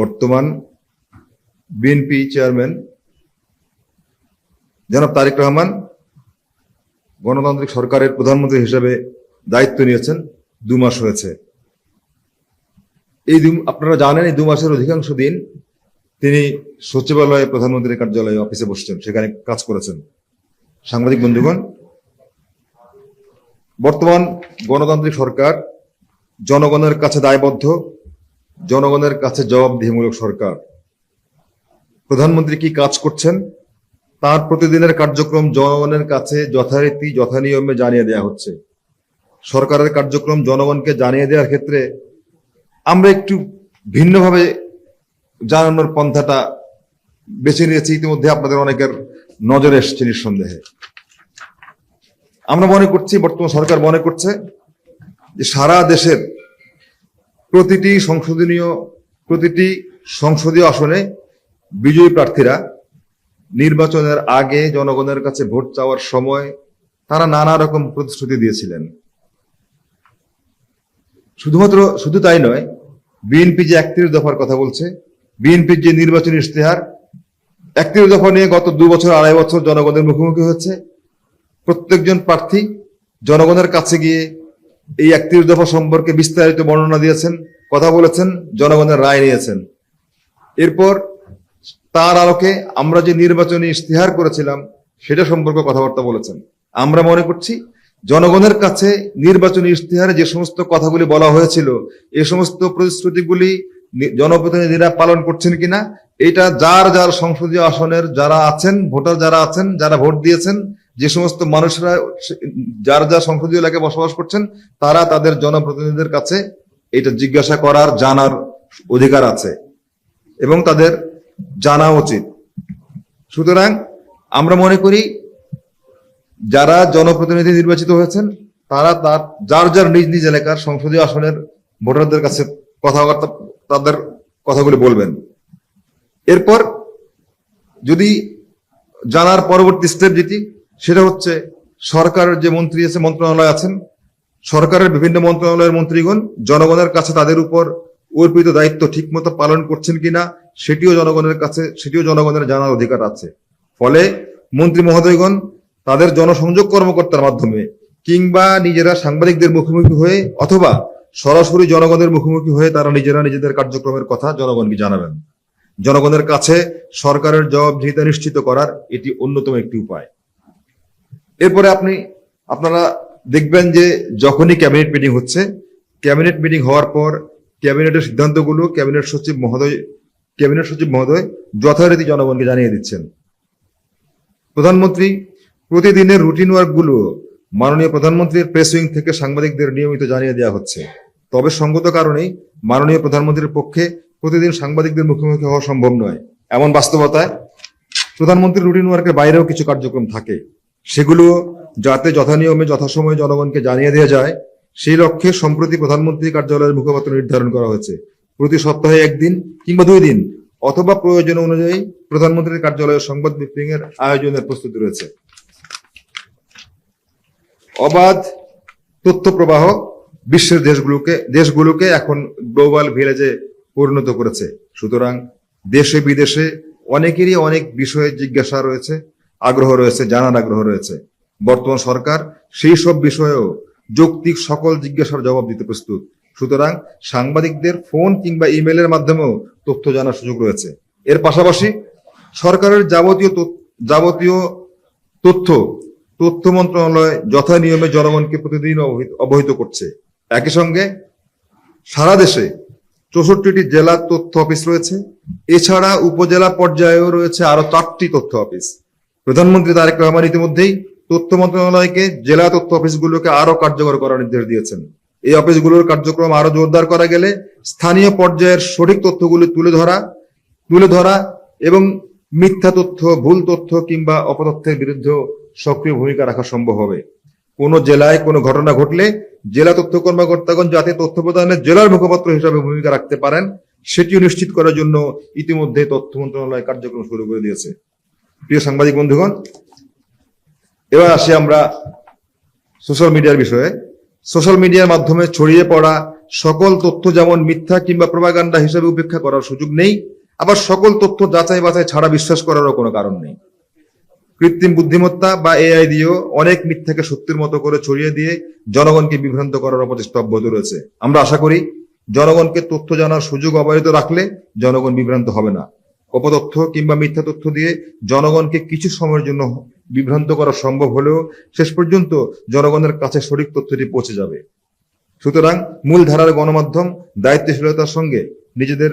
বর্তমান BNP chairman জনাব তারেক রহমান গণতান্ত্রিক সরকারের প্রধানমন্ত্রী হিসেবে দায়িত্ব নিয়েছেন 2 মাস হয়েছে। আপনারা জানেন এই 2 মাসের অধিকাংশ দিন তিনি সচিবালয়ে, প্রধানমন্ত্রীর কার্যালয়ে, অফিসে বসছেন, সেখানে কাজ করেছেন। সাংবাদিক বন্ধুগণ, বর্তমান গণতান্ত্রিক সরকার জনগণের কাছে দায়বদ্ধ, জনগণের কাছে জবাবদিহিমূলক সরকার। প্রধানমন্ত্রী কি কাজ করছেন তার প্রতিদিনের কার্যক্রম জনগণের কাছে যথারীতি যথানিয়মে জানিয়ে দেওয়া হচ্ছে। সরকারের কার্যক্রম জনগণকে জানিয়ে দেওয়ার ক্ষেত্রে আমরা একটু ভিন্নভাবে জানানোর পন্থাটা বেছে নিয়েছি। ইতিমধ্যে আপনাদের অনেকের নজরে এসেছে নিঃসন্দেহে। আমরা মনে করছি, বর্তমান সরকার মনে করছে যে সারা দেশের প্রতিটি সংসদীয় আসনে বিজয়ী প্রার্থীরা নির্বাচনের আগে জনগণের কাছে ভোট চাওয়ার সময় তারা নানা রকম প্রতিশ্রুতি দিয়েছিলেন। শুধু তাই নয়, বিএনপি যে 31 দফার কথা বলছে, বিএনপির যে নির্বাচনী ইশতেহার 31 দফা নিয়ে গত 2 বছর 2.5 বছর জনগণের মুখোমুখি হচ্ছে। প্রত্যেকজন প্রার্থী জনগণের কাছে গিয়ে এই 31 দফা সম্পর্কে বিস্তারিত বর্ণনা দিয়েছেন, কথা বলেছেন, জনগণের রায় নিয়েছেন। এরপর তার আলোকে আমরা যে নির্বাচনী ইশতেহার করেছিলাম সেটা সম্পর্কে কথাবার্তা বলেছেন। আমরা মনে করছি জনগণের কাছে নির্বাচনী ইশতেহারে যে সমস্ত কথাগুলি বলা হয়েছিল, এই সমস্ত প্রতিশ্রুতিগুলি জনপ্রতিনিধিরা পালন করছেন কিনা, এটা যার যার সংসদীয় আসনের যারা আছেন, ভোটার যারা আছেন, যারা ভোট দিয়েছেন, যে সমস্ত মানুষরা যার যার সংসদীয় এলাকায় বসবাস করছেন, তারা তাদের জনপ্রতিনিধিদের কাছে এটা জিজ্ঞাসা করার, জানার অধিকার আছে এবং তাদের জানা উচিত। সুতরাং আমরা মনে করি যারা জনপ্রতিনিধি নির্বাচিত হয়েছেন তারা যার যার নিজ নিজ এলাকার সংসদীয় আসনের ভোটারদের কাছে তাদের কথাগুলি বলবেন। এরপর যদি জানার পরবর্তী স্টেপ যেটি, সেটা হচ্ছে সরকারের যে মন্ত্রী আছে, মন্ত্রণালয় আছেন, সরকারের বিভিন্ন মন্ত্রণালয়ের মন্ত্রীগণ জনগণের কাছে তাদের উপর অর্পিত দায়িত্ব ঠিকমতো পালন করছেন কিনা সেটিও জনগণের জানার অধিকার আছে। ফলে মন্ত্রী মহোদয়গণ তাদের জনসংযোগ কর্মকর্তার মাধ্যমে কিংবা নিজেরা সাংবাদিকদের মুখোমুখি হয়ে অথবা সরাসরি জনগণের মুখোমুখি হয়ে তারা নিজেরা নিজেদের কার্যক্রমের কথা জনগণকে জানাবেন। জনগণের কাছে সরকারের জবাবদিহিতা নিশ্চিত করার এটি অন্যতম একটি উপায়। এরপরে আপনারা দেখবেন যে যখনই ক্যাবিনেট মিটিং হচ্ছে, ক্যাবিনেট মিটিং হওয়ার পর ক্যাবিনেটের সিদ্ধান্তগুলো ক্যাবিনেট সচিব মহোদয় যথারীতি জনগণকে জানিয়ে দিচ্ছেন। প্রধানমন্ত্রী প্রতিদিনের রুটিন ওয়ার্কগুলো মাননীয় প্রধানমন্ত্রীর প্রেস উইং থেকে সাংবাদিকদের নিয়মিত জানিয়ে দেওয়া হচ্ছে। তবে সঙ্গত কারণেই মাননীয় প্রধানমন্ত্রীর পক্ষে প্রতিদিন সাংবাদিকদের মুখোমুখি হওয়া সম্ভব নয়। এমন বাস্তবতায় প্রধানমন্ত্রীর রুটিন ওয়ার্কের বাইরেও কিছু কার্যক্রম থাকে, সেগুলো যাতে যথানিয়মে যথাসময়ে জনগণকে জানিয়ে দেওয়া যায় সেই লক্ষ্যে সম্প্রতি প্রধানমন্ত্রী কার্যালয়ের মুখপাত্র নির্ধারণ করা হয়েছে। প্রতি সপ্তাহে 1 দিন কিংবা 2 দিন অথবা প্রয়োজন অনুযায়ী প্রধানমন্ত্রীর কার্যালয়ের সংবাদ ব্রিফিং এর আয়োজনের প্রস্তুতি রয়েছে। অবাধ তথ্য প্রবাহ বিশ্বের দেশগুলোকে এখন গ্লোবাল ভিলেজে পরিণত করেছে। সুতরাং দেশে বিদেশে অনেকেরই অনেক বিষয়ে জিজ্ঞাসা রয়েছে, আগ্রহ রয়েছে, জানার আগ্রহ রয়েছে। বর্তমান সরকার সেই সব বিষয়েও যৌক্তিক সকল জিজ্ঞাসার জবাব দিতে প্রস্তুত। সুতরাং সাংবাদিকদের ফোন কিংবা ইমেলের মাধ্যমেও তথ্য জানার সুযোগ রয়েছে। এর পাশাপাশি সরকারের যাবতীয় তথ্য মন্ত্রণালয় যথা নিয়মে জনগণকে প্রতিদিন অবহিত করছে। একই সঙ্গে সারা দেশে 64টি জেলা তথ্য অফিস রয়েছে। এছাড়া উপজেলা পর্যায়েও রয়েছে আরো 4টি তথ্য অফিস। প্রধানমন্ত্রী তারেক রহমান ইতিমধ্যেই তথ্য মন্ত্রণালয়কে জেলা তথ্য অফিসগুলোকে আরো কার্যকর করার নির্দেশ দিয়েছেন। এই অফিসগুলোর কার্যক্রম আরো জোরদার করা গেলে স্থানীয় পর্যায়ের সঠিক তথ্যগুলি তুলে ধরা এবং মিথ্যা তথ্য, ভুল তথ্য কিংবা অপতথ্যের বিরুদ্ধে সক্রিয় ভূমিকা রাখা সম্ভব হবে। কোনো জেলায় কোনো ঘটনা ঘটলে জেলা তথ্য কর্মকর্তাগণ যাতে তথ্য প্রদানের জেলার মুখপাত্র হিসাবে ভূমিকা রাখতে পারেন সেটিও নিশ্চিত করার জন্য ইতিমধ্যে তথ্য মন্ত্রণালয় কার্যক্রম শুরু করে দিয়েছে। প্রিয় সাংবাদিক বন্ধুগণ, এবার আসি আমরা সোশ্যাল মিডিয়ার বিষয়ে। সোশ্যাল মিডিয়ার মাধ্যমে ছড়িয়ে পড়া সকল তথ্য যেমন মিথ্যা কিংবা প্রপাগান্ডা হিসেবে উপেক্ষা করার সুযোগ নেই, আবার সকল তথ্য যাচাই বাছাই ছাড়া বিশ্বাস করারও কোনো কারণ নেই। কৃত্রিম বুদ্ধিমত্তা বা এআই দিয়েও অনেক মিথ্যাকে সত্যের মতো করে ছড়িয়ে দিয়ে জনগণকে বিভ্রান্ত করার অপচেষ্টা অব্যাহত রয়েছে। আমরা আশা করি জনগণকে তথ্য জানার সুযোগ অব্যাহত রাখলে জনগণ বিভ্রান্ত হবে না। অপতথ্য কিংবা মিথ্যা তথ্য দিয়ে জনগণকে কিছু সময়ের জন্য বিভ্রান্ত করা সম্ভব হলেও শেষ পর্যন্ত জনগণের কাছে সঠিক তথ্যটি পৌঁছে যাবে। সুতরাং মূলধারার গণমাধ্যম দায়িত্বশীলতার সঙ্গে নিজেদের